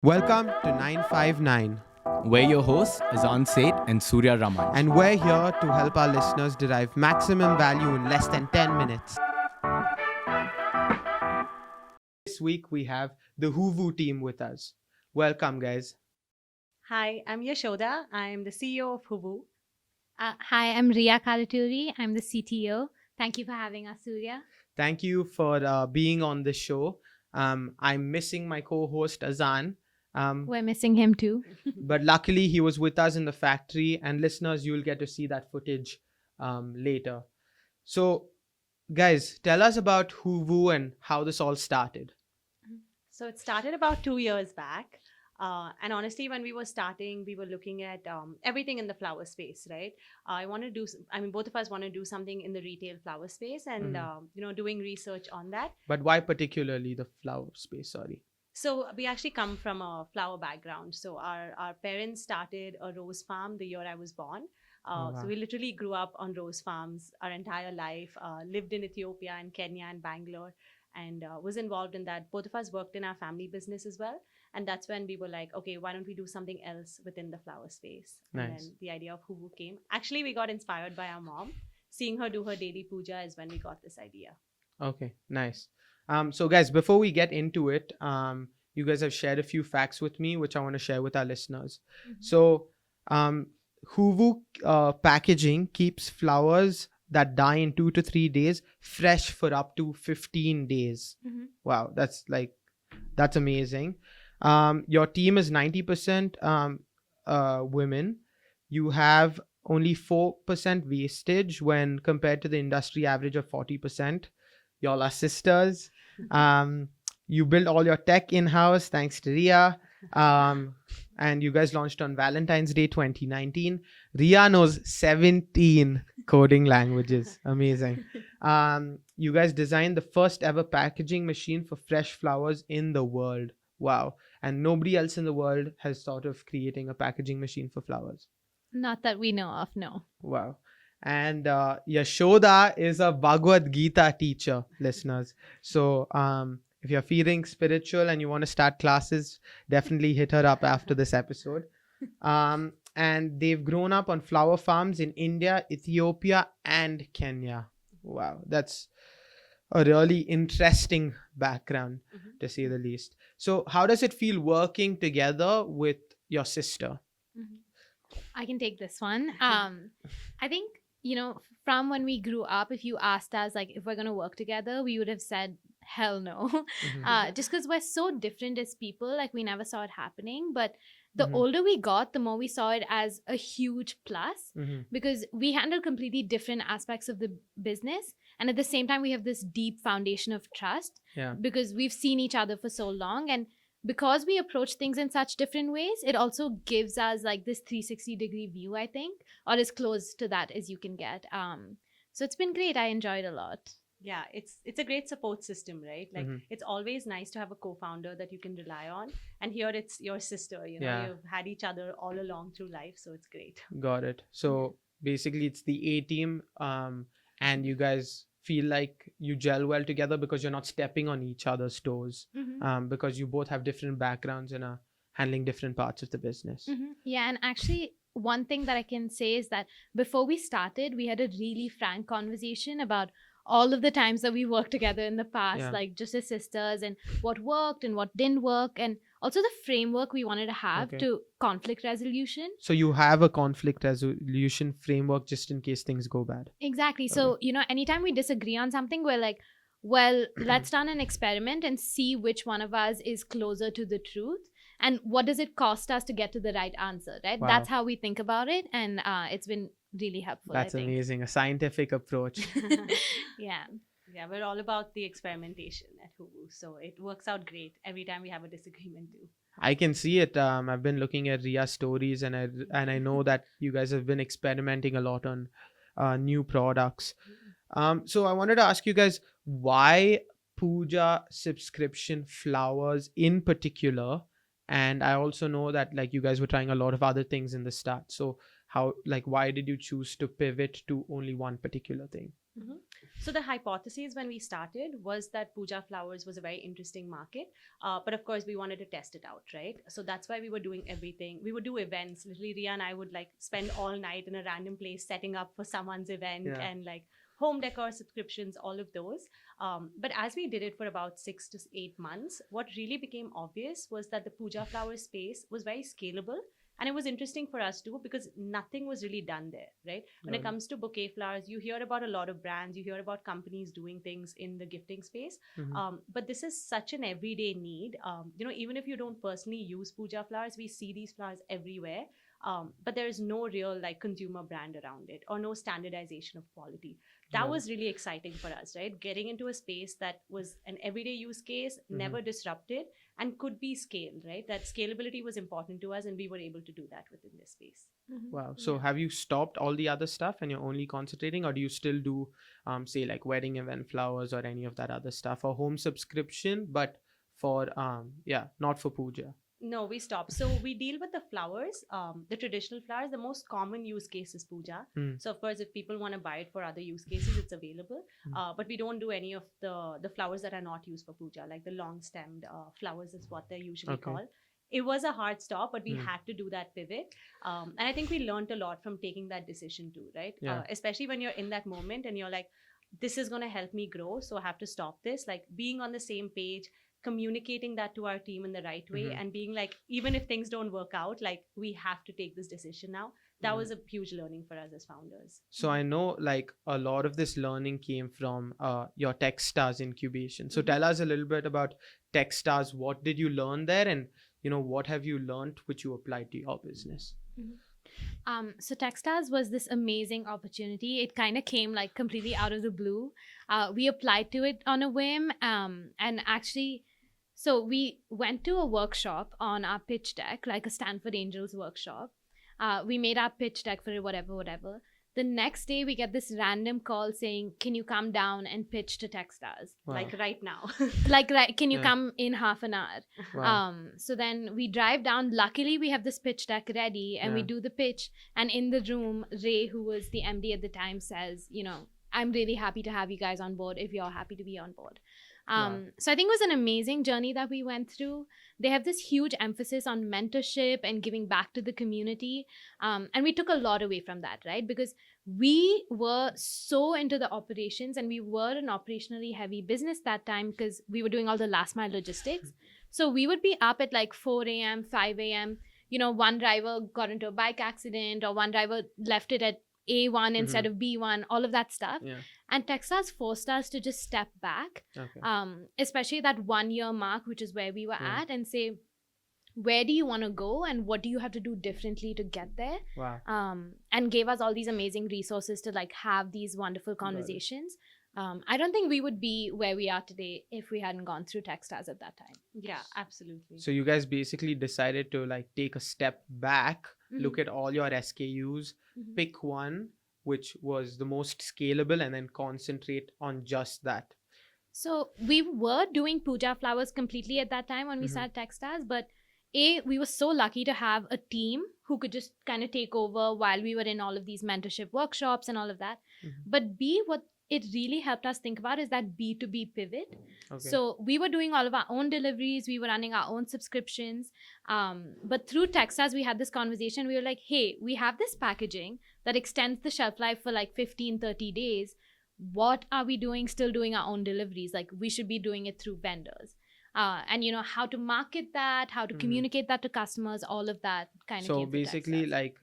Welcome to 959, We're your hosts, Azaan Sait and Soorya Ramanj. and we're here to help our listeners derive maximum value in less than 10 minutes. This week we have the Hoovoo team with us. Welcome, guys. Hi, I'm Yashoda. I'm the CEO of Hoovoo. Hi, I'm Ria Kalaturi. I'm the CTO. Thank you for having us, Soorya. Thank you for being on the show. I'm missing my co-host Azaan. We're missing him too. But luckily he was with us in the factory, and listeners, you'll get to see that footage later. So, guys, tell us about Hoovoo and how this all started. So it started about 2 years back. And honestly, when we were starting, we were looking at everything in the flower space, right? Both of us want to do something in the retail flower space and, doing research on that. But why particularly the flower space? Sorry. So we actually come from a flower background. So our parents started a rose farm the year I was born. Wow. So we literally grew up on rose farms our entire life, lived in Ethiopia and Kenya and Bangalore, and was involved in that. Both of us worked in our family business as well. And that's when we were like, okay, why don't we do something else within the flower space? And Nice. then the idea of Hoovoo came. Actually, we got inspired by our mom. Seeing her do her daily puja is when we got this idea. Okay, nice. So guys, before we get into it, you guys have shared a few facts with me, which I want to share with our listeners. So, Hoovoo packaging keeps flowers that die in 2 to 3 days fresh for up to 15 days. Wow, that's amazing. Your team is 90% women. You have only 4% wastage when compared to the industry average of 40%. Y'all are sisters. You build all your tech in-house thanks to Ria. And you guys launched on Valentine's Day 2019. Ria knows 17 coding languages. Amazing. You guys designed the first ever packaging machine for fresh flowers in the world. Wow. And nobody else in the world has thought of creating a packaging machine for flowers. Not that we know of, no. Wow. And Yashoda is a Bhagavad Gita teacher, listeners. So if you're feeling spiritual and you want to start classes, definitely hit her up after this episode. And they've grown up on flower farms in India, Ethiopia, and Kenya. Wow, that's a really interesting background, to say the least. So how does it feel working together with your sister? I can take this one. I think, from when we grew up, if you asked us, like, if we're going to work together, we would have said, hell no. Just because we're so different as people, like, we never saw it happening. But the older we got, the more we saw it as a huge plus because we handle completely different aspects of the business. And at the same time, we have this deep foundation of trust Yeah. because we've seen each other for so long. And because we approach things in such different ways, it also gives us like this 360-degree view, I think, or as close to that as you can get. So it's been great. I enjoyed a lot. Yeah, it's a great support system, right? Like it's always nice to have a co-founder that you can rely on. And here it's your sister, Yeah. you've had each other all along through life. So it's great. Got it. So basically, it's the A team, and you guys feel like you gel well together because you're not stepping on each other's toes, because you both have different backgrounds and are handling different parts of the business. Yeah, and actually, one thing that I can say is that before we started, we had a really frank conversation about all of the times that we worked together in the past, Yeah. like just as sisters, and what worked and what didn't work, and also the framework we wanted to have Okay. to conflict resolution. So you have a conflict resolution framework just in case things go bad. Exactly. So, anytime we disagree on something, we're like, well, let's run an experiment and see which one of us is closer to the truth. And what does it cost us to get to the right answer, right? Wow. That's how we think about it. And it's been really helpful, That's I think. amazing. A scientific approach. Yeah. Yeah, we're all about the experimentation at Hoovoo. So it works out great every time we have a disagreement too. I can see it. I've been looking at Ria's stories, and I know that you guys have been experimenting a lot on new products. So I wanted to ask you guys, why puja subscription flowers in particular? And I also know that like you guys were trying a lot of other things in the start. So why did you choose to pivot to only one particular thing? So the hypothesis when we started was that puja flowers was a very interesting market, but of course we wanted to test it out, right? So that's why we were doing everything. We would do events. Literally, Ria and I would like spend all night in a random place setting up for someone's event and like home decor subscriptions, all of those. But as we did it for about 6 to 8 months, what really became obvious was that the puja flower space was very scalable. And it was interesting for us too because nothing was really done there, right? When it comes to bouquet flowers, you hear about a lot of brands, you hear about companies doing things in the gifting space. But this is such an everyday need. Even if you don't personally use puja flowers, we see these flowers everywhere. But there is no real like consumer brand around it or no standardization of quality. That was really exciting for us, right? Getting into a space that was an everyday use case, never disrupted, and could be scaled, right? That scalability was important to us, and we were able to do that within this space. Wow. So have you stopped all the other stuff and you're only concentrating, or do you still do, say, like wedding event flowers or any of that other stuff, or home subscription, but for, not for puja? No, we stopped. So we deal with the flowers, the traditional flowers. The most common use case is puja. So of course, if people want to buy it for other use cases, it's available. But we don't do any of the flowers that are not used for puja, like the long-stemmed flowers is what they're usually called. It was a hard stop, but we had to do that pivot. And I think we learned a lot from taking that decision too, right? Especially when you're in that moment and you're like, this is going to help me grow, so I have to stop this. Like being on the same page, communicating that to our team in the right way and being like, even if things don't work out, like we have to take this decision now. That was a huge learning for us as founders. So I know like a lot of this learning came from your Techstars incubation. So tell us a little bit about Techstars. What did you learn there, and what have you learned which you applied to your business? So Techstars was this amazing opportunity. It kind of came like completely out of the blue. We applied to it on a whim, and actually, so we went to a workshop on our pitch deck, like a Stanford Angels workshop. We made our pitch deck for it, whatever. The next day, we get this random call saying, "Can you come down and pitch to Techstars?" Wow. Like right now. Can you come in half an hour? Wow. So then we drive down. Luckily, we have this pitch deck ready, and we do the pitch. And in the room, Ray, who was the MD at the time, says, "I'm really happy to have you guys on board if you're happy to be on board." So I think it was an amazing journey that we went through. They have this huge emphasis on mentorship and giving back to the community. And we took a lot away from that, right? Because we were so into the operations, and we were an operationally heavy business that time because we were doing all the last mile logistics. So we would be up at like 4 a.m., 5 a.m. One driver got into a bike accident, or one driver left it at A1 instead of B1, all of that stuff. And Techstars forced us to just step back, especially that 1 year mark, which is where we were at, and say, where do you want to go and what do you have to do differently to get there? Wow. And gave us all these amazing resources to like have these wonderful conversations. I don't think we would be where we are today if we hadn't gone through Techstars at that time. Yeah, absolutely. So you guys basically decided to like take a step back, look at all your SKUs, pick one which was the most scalable, and then concentrate on just that. So we were doing puja flowers completely at that time when we started Techstars, but we were so lucky to have a team who could just kind of take over while we were in all of these mentorship workshops and all of that. But B, what it really helped us think about is that B2B pivot. So we were doing all of our own deliveries, we were running our own subscriptions. But through Techstars, we had this conversation. We were like, hey, we have this packaging that extends the shelf life for like 15, 30 days. What are we doing still doing our own deliveries? Like we should be doing it through vendors. And how to market that, how to communicate that to customers, all of that kind of so came basically Techstars. like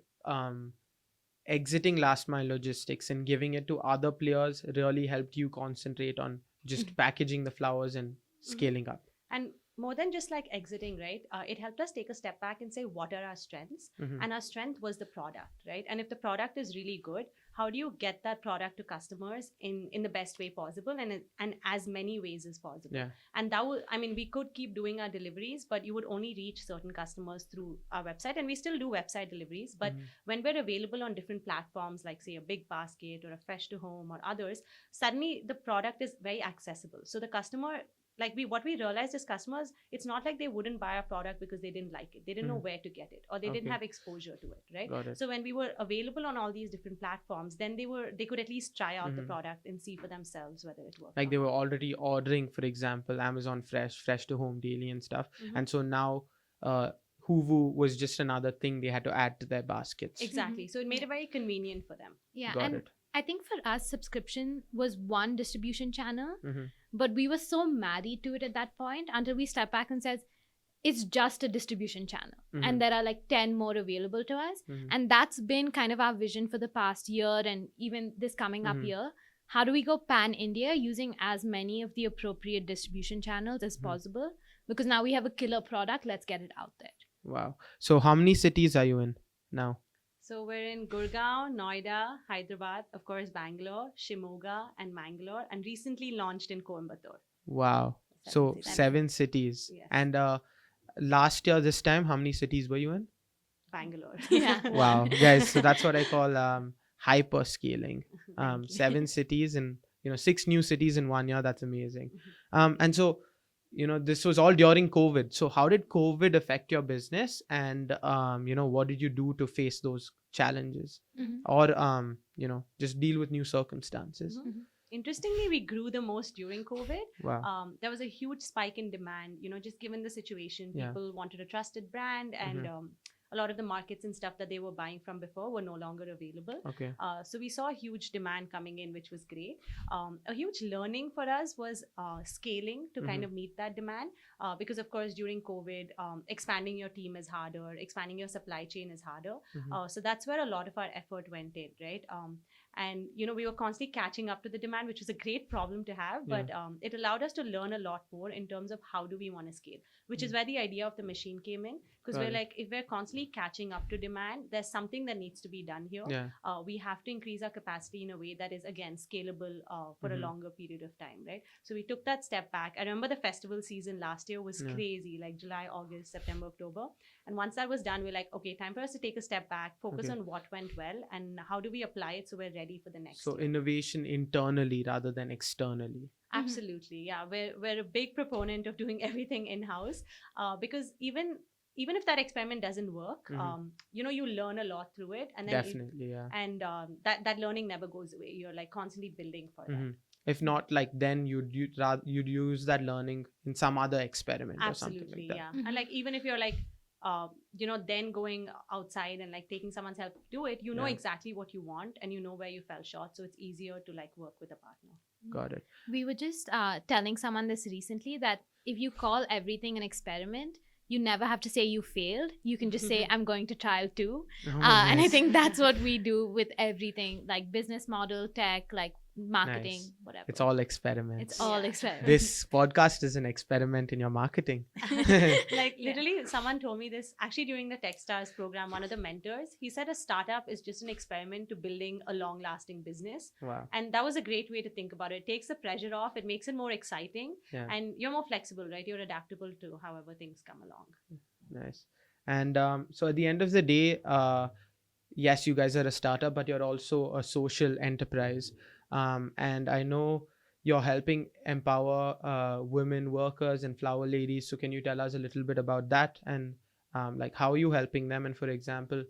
exiting last mile logistics and giving it to other players really helped you concentrate on just packaging the flowers and scaling up. And more than just like exiting, right? It helped us take a step back and say, what are our strengths? And our strength was the product, right? And if the product is really good, how do you get that product to customers in the best way possible and as many ways as possible? And that would, we could keep doing our deliveries, but you would only reach certain customers through our website. And we still do website deliveries, but when we're available on different platforms, like say a Big Basket or a Fresh to Home or others, suddenly the product is very accessible. So the customer what we realized as customers, it's not like they wouldn't buy our product because they didn't like it. They didn't know where to get it, or they didn't Okay. have exposure to it, right? Got it. So when we were available on all these different platforms, then they could at least try out the product and see for themselves whether it worked. Like or they were not. already ordering, for example, Amazon Fresh to Home daily and stuff. Mhm. And so now Hoovoo was just another thing they had to add to their baskets. Exactly. Mhm. So it made Yeah. it very convenient for them. Yeah, Got and it. I think for us, subscription was one distribution channel, Mhm. but we were so married to it at that point until we stepped back and said, it's just a distribution channel, Mhm. and there are like 10 more available to us. Mhm. And that's been kind of our vision for the past year, and even this coming up Mhm. year. How do we go pan India using as many of the appropriate distribution channels as Mhm. possible? Because now we have a killer product, let's get it out there. Wow. So how many cities are you in now? So we're in Gurgaon, Noida, Hyderabad, of course, Bangalore, Shimoga, and Mangalore, and recently launched in Coimbatore. Wow. So cities. 7 cities. Yes. And last year, this time, how many cities were you in? Bangalore. Yeah. Wow, guys. So that's what I call hyper scaling. Thank you. 7 cities and 6 new cities in 1 year. That's amazing. And so this was all during COVID. So how did COVID affect your business? And what did you do to face those challenges, Mhm. or just deal with new circumstances? Mhm. Interestingly, we grew the most during COVID. Wow. There was a huge spike in demand, just given the situation. Yeah. People wanted a trusted brand, and a lot of the markets and stuff that they were buying from before were no longer available. Okay. So we saw a huge demand coming in, which was great. A huge learning for us was scaling to kind of meet that demand. Because, of course, during COVID, expanding your team is harder, expanding your supply chain is harder. So that's where a lot of our effort went in, right? And we were constantly catching up to the demand, which was a great problem to have, but it allowed us to learn a lot more in terms of how do we want to scale, which is where the idea of the machine came in. Because Got we're it. like, if we're constantly catching up to demand, there's something that needs to be done here. Yeah. We have to increase our capacity in a way that is, again, scalable for a longer period of time, right? So we took that step back. I remember the festival season last year was crazy, like July, August, September, October. And once that was done, we're like, okay, time for us to take a step back, focus on what went well, and how do we apply it so we're ready for the next So year. innovation internally rather than externally. Absolutely, yeah. We're a big proponent of doing everything in-house, because even if that experiment doesn't work, you learn a lot through it, and then Definitely, yeah. and that learning never goes away. You're like constantly building for that. If not, like then you'd use that learning in some other experiment or something Absolutely, like that. yeah. And like even if you're like then going outside and like taking someone's help to do it, you know exactly what you want and you know where you fell short, so it's easier to like work with a partner. Got it. We were just telling someone this recently, that if you call everything an experiment, you never have to say you failed. You can just say, I'm going to trial too. Oh, And I nice. think that's what we do with everything, like business model, tech, like marketing, Nice. whatever. It's all experiments. It's all Yeah. experiments. This podcast is an experiment in your marketing. Like literally someone told me this actually during the Techstars program. One of the mentors, he said a startup is just an experiment to building a long lasting business. Wow. And that was a great way to think about it. It takes the pressure off, it makes it more exciting, Yeah. and you're more flexible, right? You're adaptable to however things come along. Nice. And so at the end of the day, yes, you guys are a startup, but you're also a social enterprise. And I know you're helping empower women workers and flower ladies. So can you tell us a little bit about that, and like how are you helping them? And for example,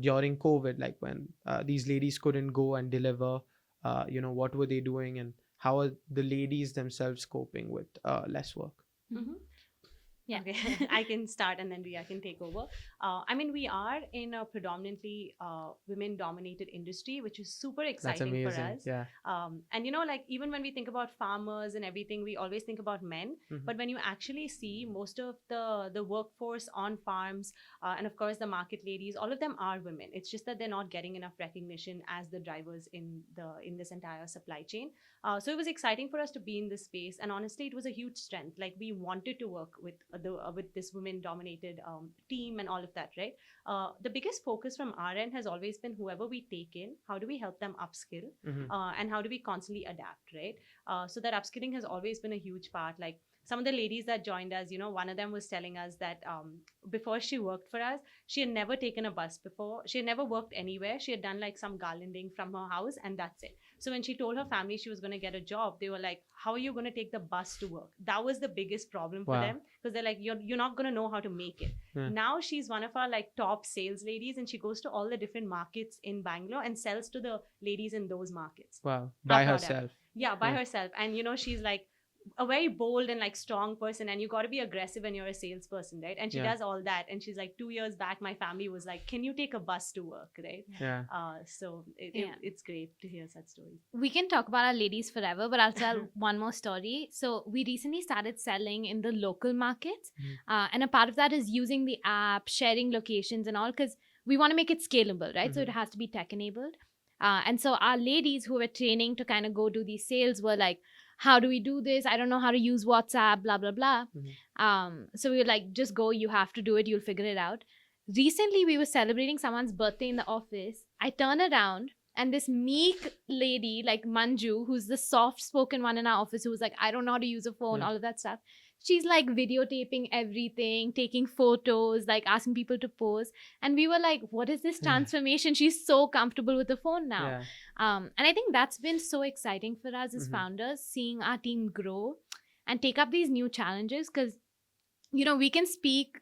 during COVID, like when these ladies couldn't go and deliver, what were they doing, and how are the ladies themselves coping with less work? Yeah. Okay. I can start and then Ria can take over. I mean, we are in a predominantly women-dominated industry, which is super That's exciting for amazing. us. Yeah. And like even when we think about farmers and everything, we always think about men. But when you actually see most of the workforce on farms, and of course the market ladies, all of them are women. It's just that they're not getting enough recognition as the drivers in this entire supply chain. So it was exciting for us to be in this space, and honestly, it was a huge strength. Like we wanted to work with this women-dominated team and all of that, right? The biggest focus from our end has always been whoever we take in, how do we help them upskill, and how do we constantly adapt, right? So that upskilling has always been a huge part. Like some of the ladies that joined us, one of them was telling us that before she worked for us, she had never taken a bus before. She had never worked anywhere. She had done like some garlanding from her house, and that's it. So when she told her family she was going to get a job, they were like, how are you going to take the bus to work? That was the biggest problem for Wow. them, because they're like, you're not going to know how to make it. Yeah. Now she's one of our like top sales ladies, and she goes to all the different markets in Bangalore and sells to the ladies in those markets. Wow. By product. herself. Yeah, by Yeah. herself. And she's like a very bold and like strong person, and you got to be aggressive when you're a salesperson, right? And she Yeah. does all that. And she's like, 2 years back my family was like, can you take a bus to work, right? Yeah. So Yeah. it's great to hear such stories. We can talk about our ladies forever, but I'll tell one more story. So we recently started selling in the local markets, and a part of that is using the app, sharing locations and all, because we want to make it scalable, right? So it has to be tech enabled. And so our ladies who were training to kind of go do these sales were like, how do we do this? I don't know how to use WhatsApp, blah, blah, blah. So we were like, just go, you have to do it, you'll figure it out. Recently, we were celebrating someone's birthday in the office. I turn around and this meek lady, like Manju, who's the soft-spoken one in our office, who was like, I don't know how to use a phone, all of that stuff. She's like videotaping everything, taking photos, like asking people to pose. And we were like, what is this transformation? She's so comfortable with the phone now. Yeah. And I think that's been so exciting for us as founders, seeing our team grow and take up these new challenges, because we can speak,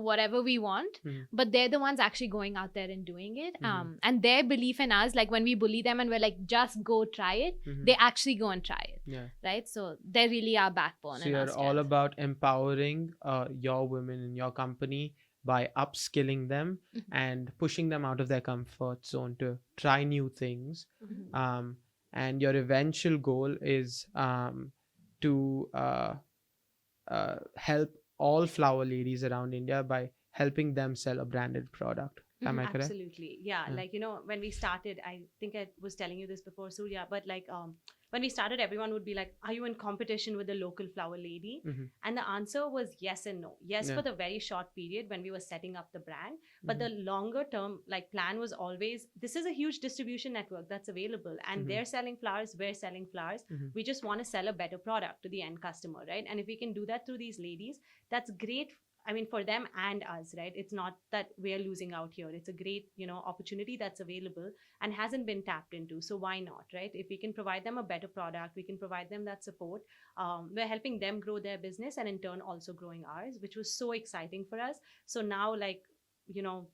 whatever we want, but they're the ones actually going out there and doing it. And their belief in us, like when we bully them and we're like, just go try it, they actually go and try it. Yeah. Right? So they're really our backbone. So and our you're all strength. about empowering your women in your company by upskilling them and pushing them out of their comfort zone to try new things. And your eventual goal is to help all flower ladies around India by helping them sell a branded product. Am I correct? Absolutely. Yeah. Like, when we started, I think I was telling you this before, Soorya, but like when we started, everyone would be like, are you in competition with the local flower lady? And the answer was yes and no. Yes, for the very short period when we were setting up the brand. But the longer term like plan was always, this is a huge distribution network that's available, and they're selling flowers, we're selling flowers. We just want to sell a better product to the end customer, right? And if we can do that through these ladies, that's great. I mean, for them and us, right? It's not that we're losing out here. It's a great, opportunity that's available and hasn't been tapped into. So why not, right? If we can provide them a better product, we can provide them that support. We're helping them grow their business and in turn also growing ours, which was so exciting for us. So now, like,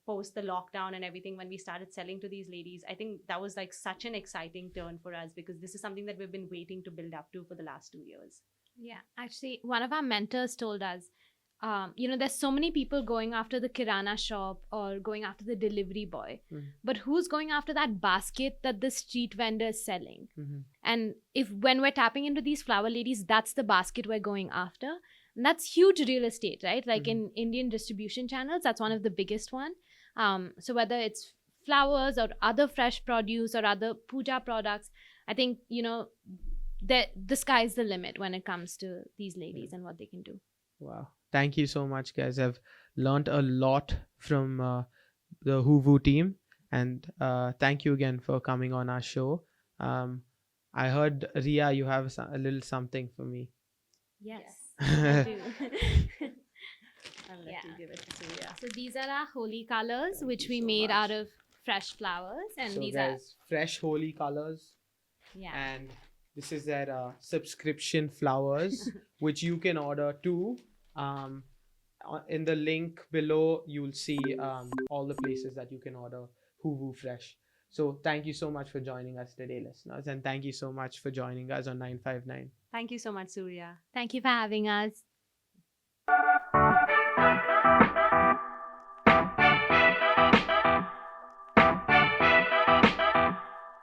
post the lockdown and everything, when we started selling to these ladies, I think that was like such an exciting turn for us, because this is something that we've been waiting to build up to for the last 2 years. Yeah. Actually, one of our mentors told us, there's so many people going after the kirana shop or going after the delivery boy, but who's going after that basket that the street vendor is selling? And when we're tapping into these flower ladies, that's the basket we're going after. And that's huge real estate, right? Like in Indian distribution channels, that's one of the biggest one. So whether it's flowers or other fresh produce or other puja products, I think, the sky's the limit when it comes to these ladies and what they can do. Wow. Thank you so much, guys. I've learned a lot from the Hoovoo team. And thank you again for coming on our show. I heard, Ria, you have a little something for me. Yes. I do. I'll let you give it to Soorya. So these are our holy colors, which we so made much. out of fresh flowers. And So these guys, fresh holy colors. Yeah. And this is their subscription flowers, which you can order too. In the link below, you'll see all the places that you can order Hoovoo Fresh. So thank you so much for joining us today, listeners. And thank you so much for joining us on 959. Thank you so much, Soorya. Thank you for having us.